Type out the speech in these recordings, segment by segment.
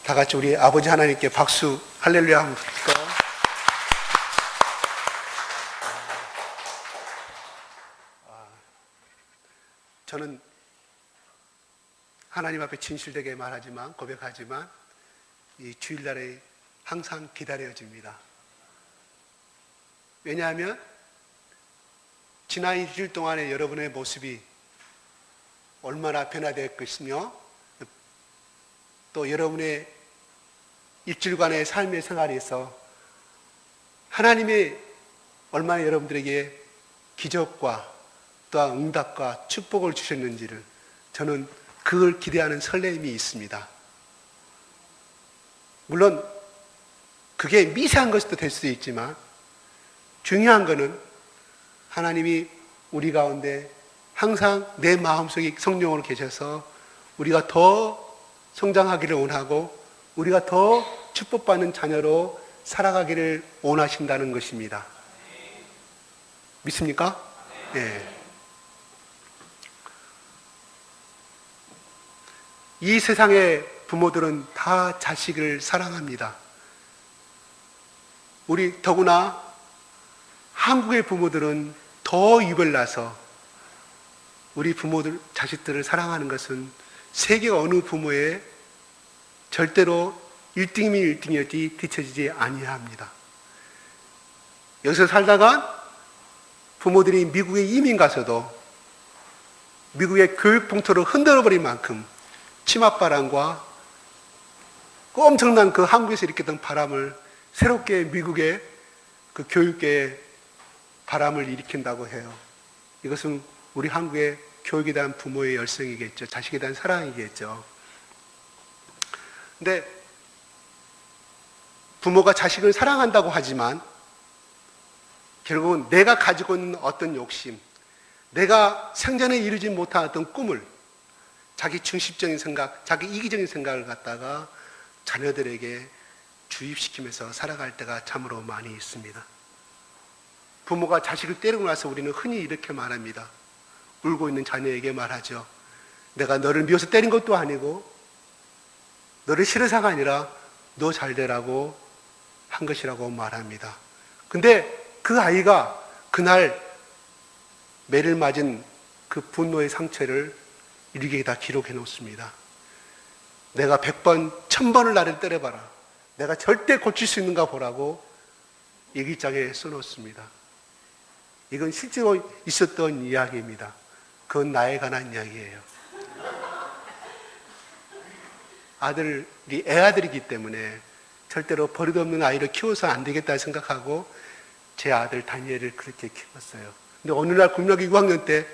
다 같이 우리 아버지 하나님께 박수 할렐루야 한번 부를까요? 저는 하나님 앞에 진실되게 말하지만, 고백하지만 이 주일날에 항상 기다려집니다. 왜냐하면 지난 일주일 동안의 여러분의 모습이 얼마나 변화되었겠으며, 또 여러분의 일주일간의 삶의 생활에서 하나님이 얼마나 여러분들에게 기적과 또한 응답과 축복을 주셨는지를 저는 그걸 기대하는 설렘이 있습니다. 물론 그게 미세한 것도 될 수도 있지만 중요한 것은 하나님이 우리 가운데 항상 내 마음속에 성령으로 계셔서 우리가 더 성장하기를 원하고 우리가 더 축복받는 자녀로 살아가기를 원하신다는 것입니다. 믿습니까? 네. 이 세상의 부모들은 다 자식을 사랑합니다. 우리 더구나 한국의 부모들은 더 유별나서 우리 부모들, 자식들을 사랑하는 것은 세계 어느 부모의 절대로 1등이면 1등이었지 뒤처지지 아니합니다. 여기서 살다가 부모들이 미국에 이민 가서도 미국의 교육 풍토를 흔들어버린 만큼 치맛바람과 그 엄청난 그 한국에서 일으켰던 바람을 새롭게 미국의 그 교육계에 바람을 일으킨다고 해요. 이것은 우리 한국의 교육에 대한 부모의 열성이겠죠. 자식에 대한 사랑이겠죠. 근데 부모가 자식을 사랑한다고 하지만 결국은 내가 가지고 있는 어떤 욕심, 내가 생전에 이루지 못한 어떤 꿈을, 자기 중심적인 생각, 자기 이기적인 생각을 갖다가 자녀들에게 주입시키면서 살아갈 때가 참으로 많이 있습니다. 부모가 자식을 때리고 나서 우리는 흔히 이렇게 말합니다. 울고 있는 자녀에게 말하죠. 내가 너를 미워서 때린 것도 아니고 너를 싫어서가 아니라 너 잘 되라고 한 것이라고 말합니다. 근데 그 아이가 그날 매를 맞은 그 분노의 상처를 일기에다 기록해 놓습니다. 내가 100번, 1000번을 나를 때려봐라. 내가 절대 고칠 수 있는가 보라고 일기장에 써놓습니다. 이건 실제로 있었던 이야기입니다. 그건 나에 관한 이야기예요. 아들이 애아들이기 때문에 절대로 버릇없는 아이를 키워서 안 되겠다 생각하고 제 아들 다니엘을 그렇게 키웠어요. 근데 어느 날 국민학교 6학년 때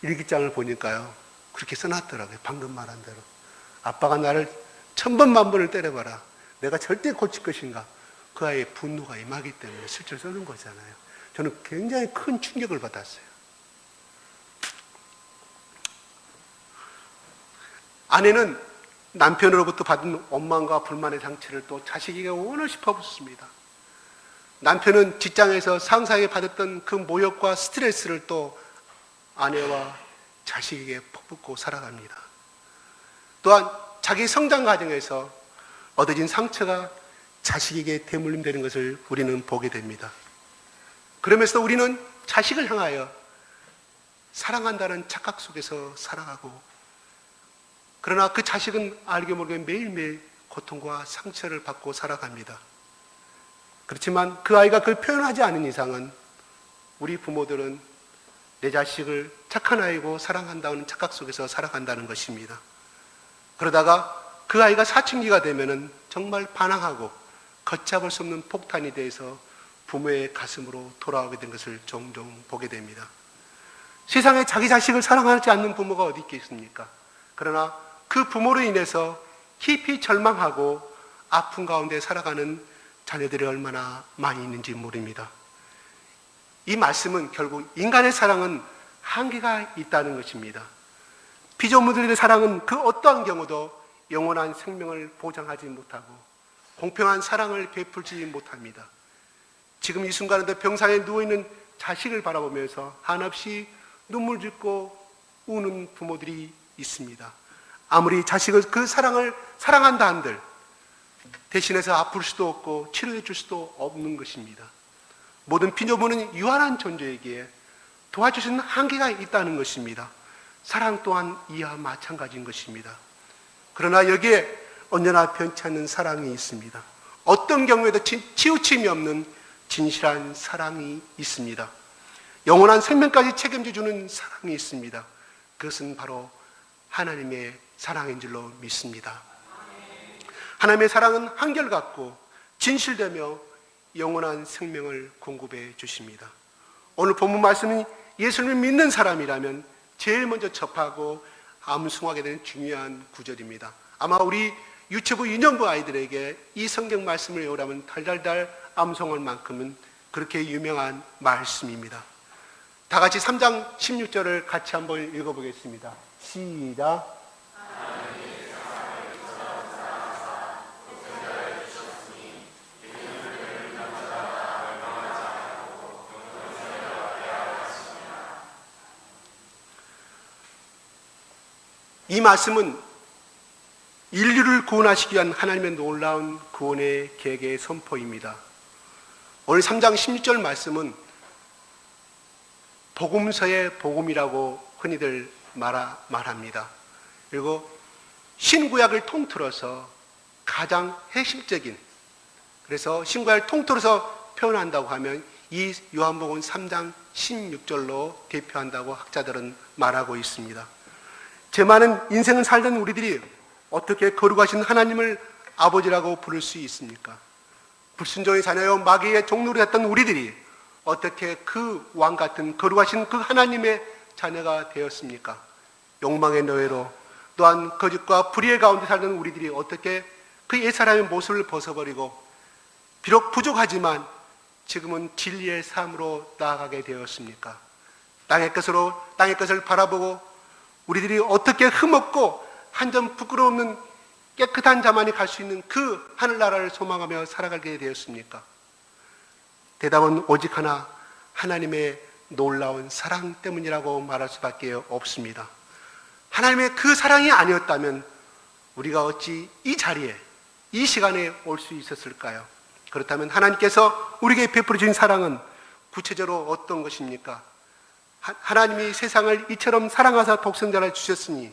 일기장을 보니까요, 그렇게 써놨더라고요. 방금 말한 대로. 아빠가 나를 1000번 만번을 때려봐라. 내가 절대 고칠 것인가. 그 아이의 분노가 임하기 때문에 실제로 쓰는 거잖아요. 저는 굉장히 큰 충격을 받았어요. 아내는 남편으로부터 받은 원망과 불만의 상처를 또 자식에게 원없이 퍼붓습니다. 남편은 직장에서 상사에게 받았던 그 모욕과 스트레스를 또 아내와 자식에게 퍼붓고 살아갑니다. 또한 자기 성장 과정에서 얻어진 상처가 자식에게 대물림되는 것을 우리는 보게 됩니다. 그러면서 우리는 자식을 향하여 사랑한다는 착각 속에서 살아가고, 그러나 그 자식은 알게 모르게 매일매일 고통과 상처를 받고 살아갑니다. 그렇지만 그 아이가 그걸 표현하지 않은 이상은 우리 부모들은 내 자식을 착한 아이고 사랑한다는 착각 속에서 살아간다는 것입니다. 그러다가 그 아이가 사춘기가 되면은 정말 반항하고 걷잡을 수 없는 폭탄이 돼서 부모의 가슴으로 돌아오게 된 것을 종종 보게 됩니다. 세상에 자기 자식을 사랑하지 않는 부모가 어디 있겠습니까? 그러나 그 부모로 인해서 깊이 절망하고 아픈 가운데 살아가는 자녀들이 얼마나 많이 있는지 모릅니다. 이 말씀은 결국 인간의 사랑은 한계가 있다는 것입니다. 피조물들의 사랑은 그 어떠한 경우도 영원한 생명을 보장하지 못하고 공평한 사랑을 베풀지 못합니다. 지금 이 순간에도 병상에 누워있는 자식을 바라보면서 한없이 눈물 짓고 우는 부모들이 있습니다. 아무리 자식을 그 사랑을 사랑한다 한들 대신해서 아플 수도 없고 치료해 줄 수도 없는 것입니다. 모든 피조물은 유한한 존재이기에 도와주시는 한계가 있다는 것입니다. 사랑 또한 이와 마찬가지인 것입니다. 그러나 여기에 언제나 변치 않는 사랑이 있습니다. 어떤 경우에도 치우침이 없는 진실한 사랑이 있습니다. 영원한 생명까지 책임져 주는 사랑이 있습니다. 그것은 바로 하나님의 사랑인 줄로 믿습니다. 하나님의 사랑은 한결같고 진실되며 영원한 생명을 공급해 주십니다. 오늘 본문 말씀은 예수님을 믿는 사람이라면 제일 먼저 접하고 암송하게 되는 중요한 구절입니다. 아마 우리 유치부 유년부 아이들에게 이 성경 말씀을 외우라면 달달달 암송할 만큼은 그렇게 유명한 말씀입니다. 다 같이 3장 16절을 같이 한번 읽어보겠습니다. 시작. 이 말씀은 인류를 구원하시기 위한 하나님의 놀라운 구원의 계획의 선포입니다. 오늘 3장 16절 말씀은 복음서의 복음이라고 흔히들 말합니다. 그리고 신구약을 통틀어서 가장 핵심적인, 그래서 신구약을 통틀어서 표현한다고 하면 이 요한복음 3장 16절로 대표한다고 학자들은 말하고 있습니다. 제 많은 인생을 살던 우리들이 어떻게 거룩하신 하나님을 아버지라고 부를 수 있습니까? 불순종의 자녀요 마귀의 종로로 했던 우리들이 어떻게 그 왕 같은 거룩하신 그 하나님의 자녀가 되었습니까? 욕망의 노예로 또한 거짓과 불의의 가운데 살던 우리들이 어떻게 그 옛사람의 모습을 벗어버리고 비록 부족하지만 지금은 진리의 삶으로 나아가게 되었습니까? 땅의 것을 바라보고 우리들이 어떻게 흠없고 한 점 부끄러움 없는 깨끗한 자만이 갈 수 있는 그 하늘나라를 소망하며 살아가게 되었습니까? 대답은 오직 하나, 하나님의 놀라운 사랑 때문이라고 말할 수밖에 없습니다. 하나님의 그 사랑이 아니었다면 우리가 어찌 이 자리에, 이 시간에 올 수 있었을까요? 그렇다면 하나님께서 우리에게 베풀어 주신 사랑은 구체적으로 어떤 것입니까? 하나님이 세상을 이처럼 사랑하사 독생자를 주셨으니,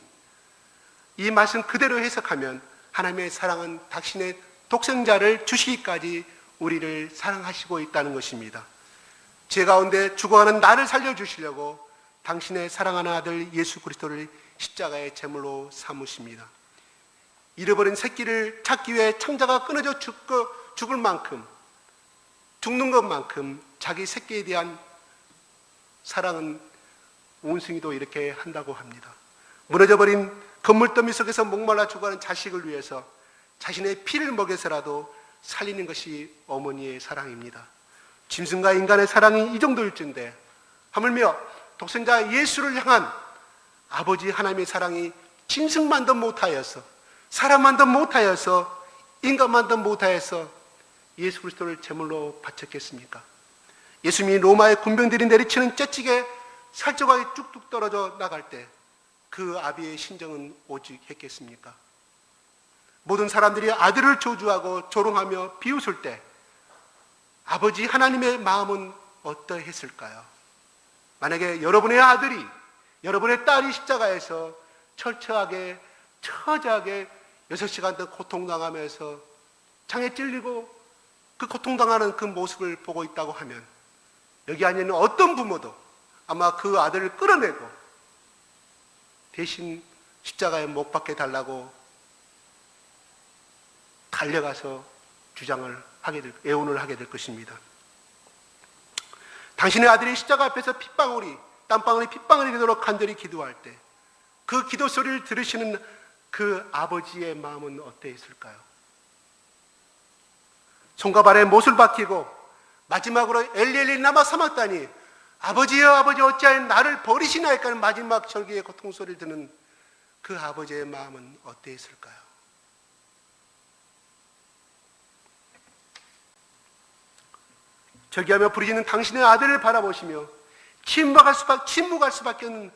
이 말씀 그대로 해석하면 하나님의 사랑은 당신의 독생자를 주시기까지 우리를 사랑하시고 있다는 것입니다. 죄 가운데 죽어가는 나를 살려주시려고 당신의 사랑하는 아들 예수 그리스도를 십자가의 제물로 삼으십니다. 잃어버린 새끼를 찾기 위해 창자가 끊어져 죽을 만큼, 죽는 것만큼 자기 새끼에 대한 사랑은 원숭이도 이렇게 한다고 합니다. 무너져버린 건물더미 속에서 목말라 죽어가는 자식을 위해서 자신의 피를 먹여서라도 살리는 것이 어머니의 사랑입니다. 짐승과 인간의 사랑이 이 정도일진데 하물며 독생자 예수를 향한 아버지 하나님의 사랑이 짐승만도 못하여서, 사람만도 못하여서, 인간만도 못하여서 예수 그리스도를 제물로 바쳤겠습니까? 예수님이 로마의 군병들이 내리치는 째찍에 살쪄가게 뚝뚝 떨어져 나갈 때 그 아비의 심정은 오직 했겠습니까? 모든 사람들이 아들을 저주하고 조롱하며 비웃을 때 아버지 하나님의 마음은 어떠했을까요? 만약에 여러분의 아들이, 여러분의 딸이 십자가에서 철저하게 처자하게 6시간 더 고통당하면서 창에 찔리고 그 고통당하는 그 모습을 보고 있다고 하면 여기 안에 있는 어떤 부모도 아마 그 아들을 끌어내고 대신 십자가에 못 박게 달라고 달려가서 애원을 하게 될 것입니다. 당신의 아들이 십자가 앞에서 땀방울이 핏방울이 되도록 간절히 기도할 때 그 기도 소리를 들으시는 그 아버지의 마음은 어떠했을까요? 손과 발에 못을 박히고 마지막으로 엘리 라마 사막다니, 아버지여 아버지 어찌하여 나를 버리시나이까 하는 마지막 절기의 고통 소리를 듣는 그 아버지의 마음은 어떠했을까요? 절기하며 부르짖는 당신의 아들을 바라보시며 침묵할 수밖에 없는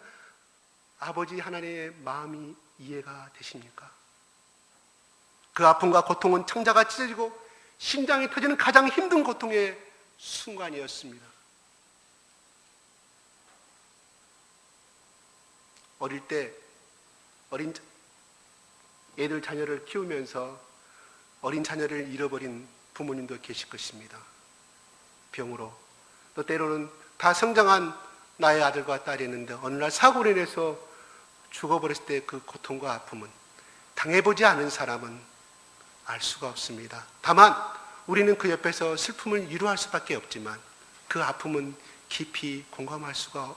아버지 하나님의 마음이 이해가 되십니까? 그 아픔과 고통은 창자가 찢어지고 심장이 터지는 가장 힘든 고통의 순간이었습니다. 어릴 때 어린 애들 자녀를 키우면서 어린 자녀를 잃어버린 부모님도 계실 것입니다. 병으로. 또 때로는 다 성장한 나의 아들과 딸이었는데 어느 날 사고로 인해서 죽어버렸을 때 그 고통과 아픔은 당해보지 않은 사람은 알 수가 없습니다. 다만 우리는 그 옆에서 슬픔을 위로할 수밖에 없지만 그 아픔은 깊이 공감할 수가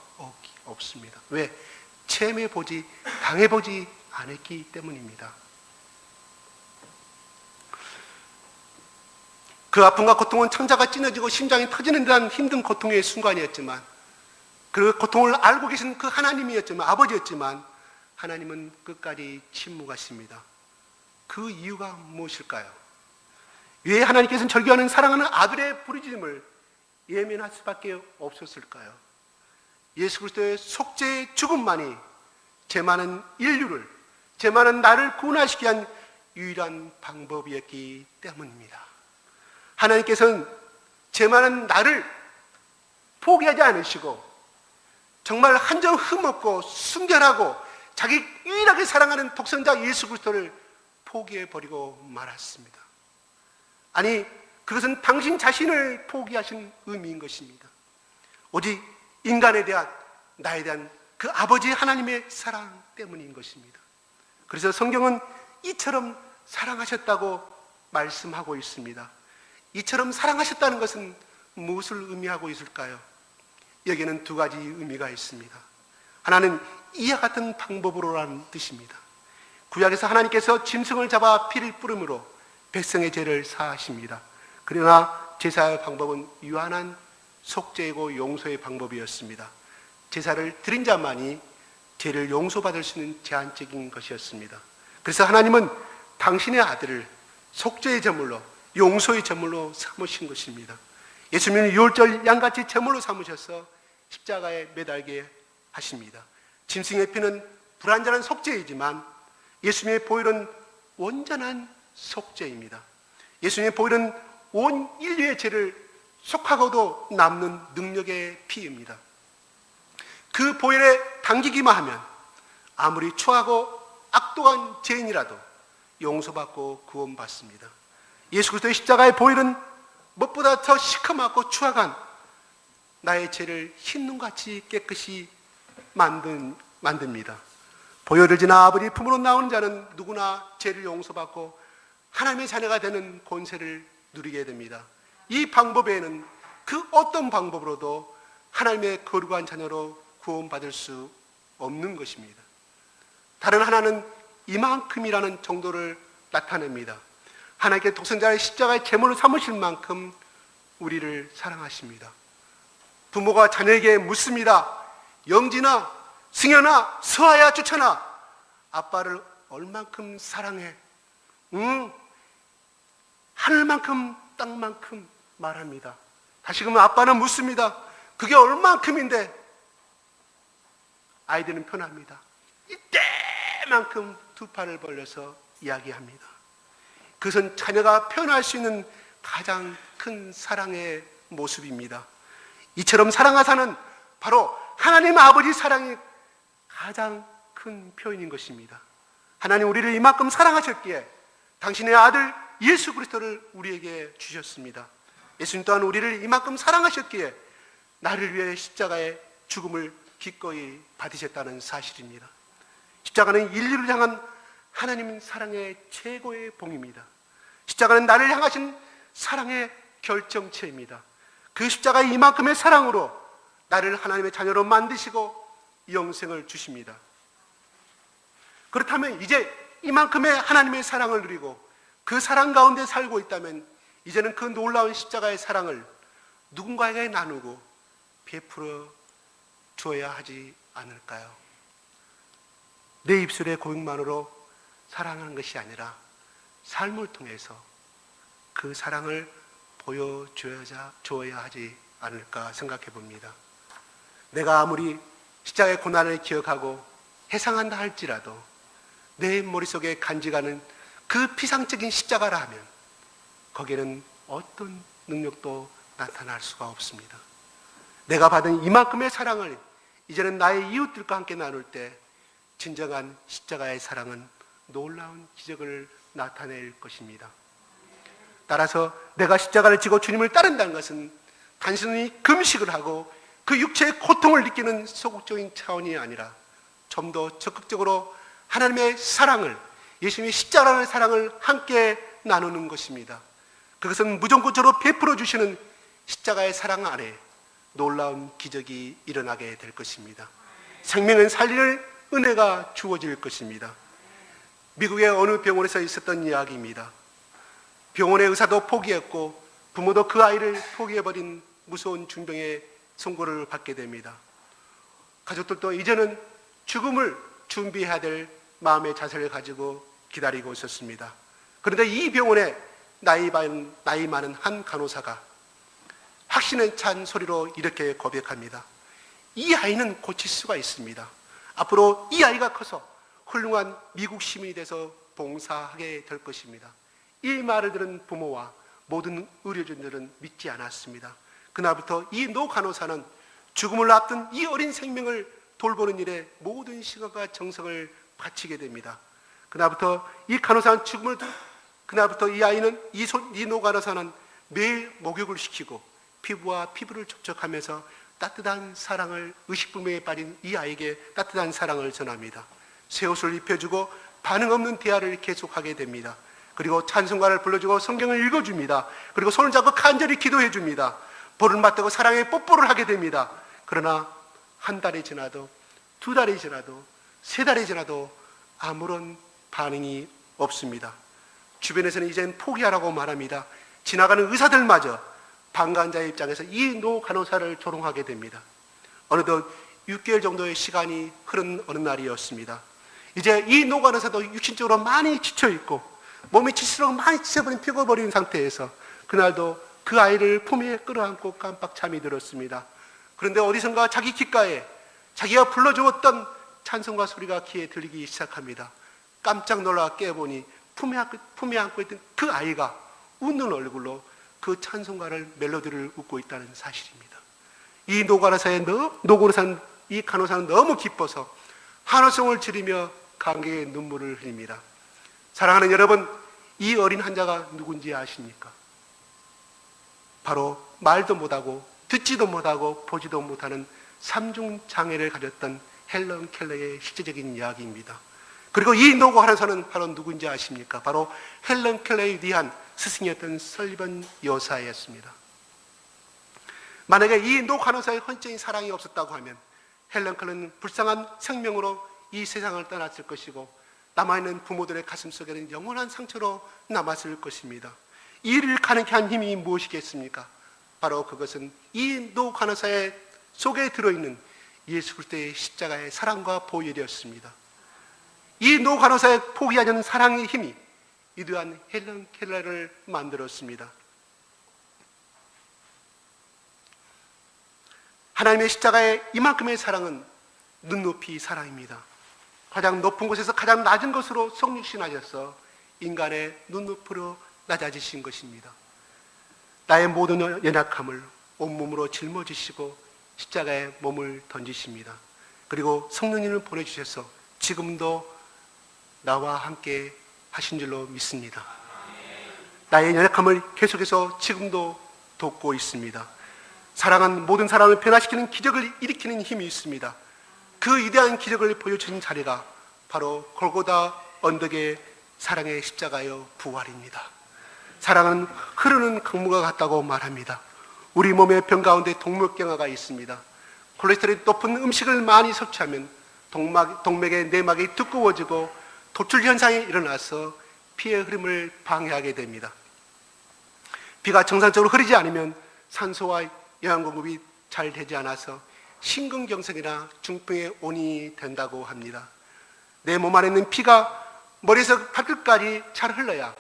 없습니다. 왜? 체험해보지, 당해보지 않았기 때문입니다. 그 아픔과 고통은 창자가 찢어지고 심장이 터지는 듯한 힘든 고통의 순간이었지만 그 고통을 알고 계신 그 하나님이었지만, 아버지였지만 하나님은 끝까지 침묵하십니다. 그 이유가 무엇일까요? 왜 하나님께서는 절규하는 사랑하는 아들의 부르짖음을 예면할 수밖에 없었을까요? 예수 그리스도의 속죄의 죽음만이 죄 많은 인류를, 죄 많은 나를 구원하시기 위한 유일한 방법이었기 때문입니다. 하나님께서는 죄 많은 나를 포기하지 않으시고 정말 한 점 흠없고 순결하고 자기 유일하게 사랑하는 독생자 예수 그리스도를 포기해버리고 말았습니다. 아니, 그것은 당신 자신을 포기하신 의미인 것입니다. 오직 인간에 대한, 나에 대한 그 아버지 하나님의 사랑 때문인 것입니다. 그래서 성경은 이처럼 사랑하셨다고 말씀하고 있습니다. 이처럼 사랑하셨다는 것은 무엇을 의미하고 있을까요? 여기에는 두 가지 의미가 있습니다. 하나는 이와 같은 방법으로라는 뜻입니다. 구약에서 하나님께서 짐승을 잡아 피를 뿌림으로 백성의 죄를 사하십니다. 그러나 제사의 방법은 유한한 속죄이고 용서의 방법이었습니다. 제사를 드린 자만이 죄를 용서받을 수 있는 제한적인 것이었습니다. 그래서 하나님은 당신의 아들을 속죄의 제물로, 용서의 제물로 삼으신 것입니다. 예수님은 유월절 양같이 제물로 삼으셔서 십자가에 매달게 하십니다. 짐승의 피는 불완전한 속죄이지만 예수님의 보혈은 온전한 속죄입니다. 예수님의 보혈은 온 인류의 죄를 속하고도 남는 능력의 피입니다. 그 보혈에 당기기만 하면 아무리 추하고 악독한 죄인이라도 용서받고 구원받습니다. 예수 그리스도의 십자가의 보혈은 무엇보다 더 시커멓고 추악한 나의 죄를 흰눈같이 깨끗이 만듭니다. 보혈을 지나 아버지 품으로 나오는 자는 누구나 죄를 용서받고 하나님의 자녀가 되는 권세를 누리게 됩니다. 이 방법 외에는 그 어떤 방법으로도 하나님의 거룩한 자녀로 구원받을 수 없는 것입니다. 다른 하나는 이만큼이라는 정도를 나타냅니다. 하나님께 독생자의 십자가의 제물로 삼으실 만큼 우리를 사랑하십니다. 부모가 자녀에게 묻습니다. 영진아, 승현아, 서아야, 주찬아, 아빠를 얼만큼 사랑해? 하늘만큼 땅만큼 말합니다. 다시금 아빠는 묻습니다. 그게 얼만큼인데? 아이들은 편합니다. 이때만큼 두 팔을 벌려서 이야기합니다. 그것은 자녀가 표현할 수 있는 가장 큰 사랑의 모습입니다. 이처럼 사랑하사는 바로 하나님 아버지 사랑이 가장 큰 표현인 것입니다. 하나님 우리를 이만큼 사랑하셨기에 당신의 아들 예수 그리스도를 우리에게 주셨습니다. 예수님 또한 우리를 이만큼 사랑하셨기에 나를 위해 십자가의 죽음을 기꺼이 받으셨다는 사실입니다. 십자가는 인류를 향한 하나님 사랑의 최고의 봉입니다. 십자가는 나를 향하신 사랑의 결정체입니다. 그 십자가의 이만큼의 사랑으로 나를 하나님의 자녀로 만드시고 영생을 주십니다. 그렇다면 이제 이만큼의 하나님의 사랑을 누리고 그 사랑 가운데 살고 있다면 이제는 그 놀라운 십자가의 사랑을 누군가에게 나누고 베풀어 주어야 하지 않을까요? 내 입술의 고백만으로 사랑하는 것이 아니라 삶을 통해서 그 사랑을 보여줘야 하지 않을까 생각해 봅니다. 내가 아무리 십자가의 고난을 기억하고 해상한다 할지라도 내 머릿속에 간직하는 그 피상적인 십자가라 하면 거기에는 어떤 능력도 나타날 수가 없습니다. 내가 받은 이만큼의 사랑을 이제는 나의 이웃들과 함께 나눌 때 진정한 십자가의 사랑은 놀라운 기적을 나타낼 것입니다. 따라서 내가 십자가를 지고 주님을 따른다는 것은 단순히 금식을 하고 그 육체의 고통을 느끼는 소극적인 차원이 아니라 좀 더 적극적으로 하나님의 사랑을, 예수님의 십자가라는 사랑을 함께 나누는 것입니다. 그것은 무조건적으로 베풀어 주시는 십자가의 사랑 안에 놀라운 기적이 일어나게 될 것입니다. 생명은 살리는 은혜가 주어질 것입니다. 미국의 어느 병원에서 있었던 이야기입니다. 병원의 의사도 포기했고 부모도 그 아이를 포기해버린 무서운 중병의 선고를 받게 됩니다. 가족들도 이제는 죽음을 준비해야 될 마음의 자세를 가지고 기다리고 있었습니다. 그런데 이 병원에 나이 많은 한 간호사가 확신에 찬 소리로 이렇게 고백합니다. 이 아이는 고칠 수가 있습니다. 앞으로 이 아이가 커서 훌륭한 미국 시민이 돼서 봉사하게 될 것입니다. 이 말을 들은 부모와 모든 의료진들은 믿지 않았습니다. 그날부터 이 노 간호사는 죽음을 앞둔 이 어린 생명을 돌보는 일에 모든 시간과 정성을 바치게 됩니다. 그날부터 이 간호사는 그날부터 이 아이는 이 노 간호사는 매일 목욕을 시키고 피부와 피부를 접촉하면서 따뜻한 사랑을, 의식불명에 빠진 이 아이에게 따뜻한 사랑을 전합니다. 새 옷을 입혀주고 반응 없는 대화를 계속하게 됩니다. 그리고 찬송가를 불러주고 성경을 읽어줍니다. 그리고 손을 잡고 간절히 기도해줍니다. 볼을 맞대고 사랑의 뽀뽀를 하게 됩니다. 그러나 한 달이 지나도, 두 달이 지나도, 세 달이 지나도 아무런 반응이 없습니다. 주변에서는 이젠 포기하라고 말합니다. 지나가는 의사들마저 방관자의 입장에서 이 노 간호사를 조롱하게 됩니다. 어느덧 6개월 정도의 시간이 흐른 어느 날이었습니다. 이제 이 노 간호사도 육신적으로 많이 지쳐있고 몸이 지치도록 많이 지쳐버린 피곤버린 상태에서 그날도 그 아이를 품에 끌어안고 깜빡 잠이 들었습니다. 그런데 어디선가 자기 귓가에 자기가 불러주었던 찬송가 소리가 귀에 들리기 시작합니다. 깜짝 놀라 깨보니 품에 안고 있던 그 아이가 웃는 얼굴로 그 찬송가를 멜로디를 웃고 있다는 사실입니다. 이 노간호사는 이 간호사는 너무 기뻐서 한호성을 지르며 감격의 눈물을 흘립니다. 사랑하는 여러분, 이 어린 환자가 누군지 아십니까? 바로 말도 못하고 듣지도 못하고 보지도 못하는 삼중 장애를 가졌던 헬런 켈러의 실제적인 이야기입니다. 그리고 이 노고 간호사는 바로 누군지 아십니까? 바로 헬런 켈러의 위대한 스승이었던 설리번 여사였습니다. 만약에 이 노 간호사의 헌정인 사랑이 없었다고 하면 헬런 켈러는 불쌍한 생명으로 이 세상을 떠났을 것이고 남아있는 부모들의 가슴 속에는 영원한 상처로 남았을 것입니다. 이 일을 가능케 한 힘이 무엇이겠습니까? 바로 그것은 이 노 간호사의 속에 들어있는 예수 그리스도의 십자가의 사랑과 보혈이었습니다. 이 노 간호사의 포기하지 않는 사랑의 힘이 위대한 헬런 켈러를 만들었습니다. 하나님의 십자가의 이만큼의 사랑은 눈높이 사랑입니다. 가장 높은 곳에서 가장 낮은 곳으로 성육신하셔서 인간의 눈높이로 낮아지신 것입니다. 나의 모든 연약함을 온몸으로 짊어지시고 십자가에 몸을 던지십니다. 그리고 성령님을 보내주셔서 지금도 나와 함께 하신 줄로 믿습니다. 나의 연약함을 계속해서 지금도 돕고 있습니다. 사랑은 모든 사람을 변화시키는 기적을 일으키는 힘이 있습니다. 그 위대한 기적을 보여주신 자리가 바로 골고다 언덕의 사랑의 십자가여 부활입니다. 사랑은 흐르는 강물과 같다고 말합니다. 우리 몸의 병 가운데 동맥경화가 있습니다. 콜레스테롤이 높은 음식을 많이 섭취하면 동맥의 내막이 두꺼워지고 도출 현상이 일어나서 피의 흐름을 방해하게 됩니다. 피가 정상적으로 흐르지 않으면 산소와 영양 공급이 잘 되지 않아서 심근경색이나 중풍의 원인이 된다고 합니다. 내 몸 안에 있는 피가 머리에서 발끝까지 잘 흘러야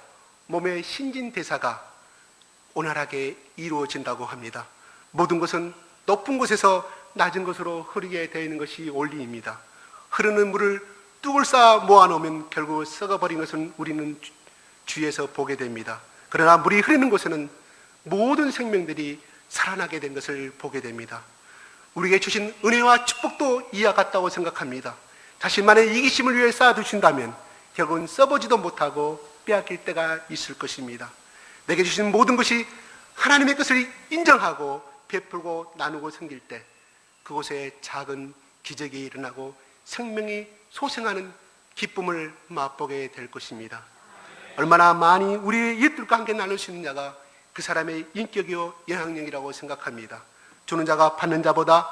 몸의 신진대사가 원활하게 이루어진다고 합니다. 모든 것은 높은 곳에서 낮은 곳으로 흐르게 되어 있는 것이 원리입니다. 흐르는 물을 뚝을 쌓아 모아놓으면 결국 썩어버린 것은 우리는 주위에서 보게 됩니다. 그러나 물이 흐르는 곳에는 모든 생명들이 살아나게 된 것을 보게 됩니다. 우리에게 주신 은혜와 축복도 이와 같다고 생각합니다. 자신만의 이기심을 위해 쌓아두신다면 결국은 써보지도 못하고 빼앗길 때가 있을 것입니다. 내게 주신 모든 것이 하나님의 것을 인정하고 베풀고 나누고 생길 때 그곳에 작은 기적이 일어나고 생명이 소생하는 기쁨을 맛보게 될 것입니다. 얼마나 많이 우리의 이웃들과 함께 나눌 수 있는 자가 그 사람의 인격이요 영향력이라고 생각합니다. 주는 자가 받는 자보다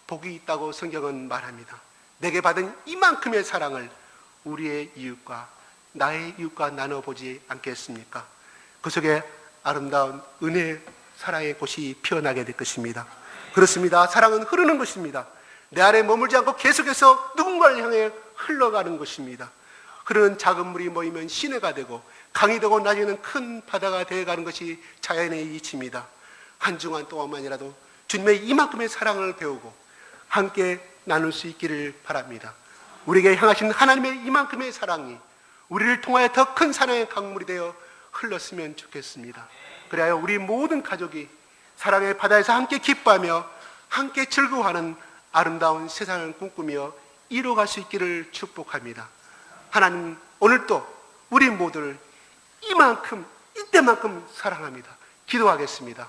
복이 있다고 성경은 말합니다. 내게 받은 이만큼의 사랑을 우리의 이웃과 나의 이웃과 나눠보지 않겠습니까? 그 속에 아름다운 은혜 사랑의 꽃이 피어나게 될 것입니다. 그렇습니다. 사랑은 흐르는 것입니다. 내 안에 머물지 않고 계속해서 누군가를 향해 흘러가는 것입니다. 흐르는 작은 물이 모이면 시내가 되고 강이 되고 나중에는 큰 바다가 되어가는 것이 자연의 이치입니다. 한 주간 동안만이라도 주님의 이만큼의 사랑을 배우고 함께 나눌 수 있기를 바랍니다. 우리에게 향하신 하나님의 이만큼의 사랑이 우리를 통하여 더 큰 사랑의 강물이 되어 흘렀으면 좋겠습니다. 그래야 우리 모든 가족이 사랑의 바다에서 함께 기뻐하며 함께 즐거워하는 아름다운 세상을 꿈꾸며 이루어갈 수 있기를 축복합니다. 하나님 오늘도 우리 모두를 이때만큼 사랑합니다. 기도하겠습니다.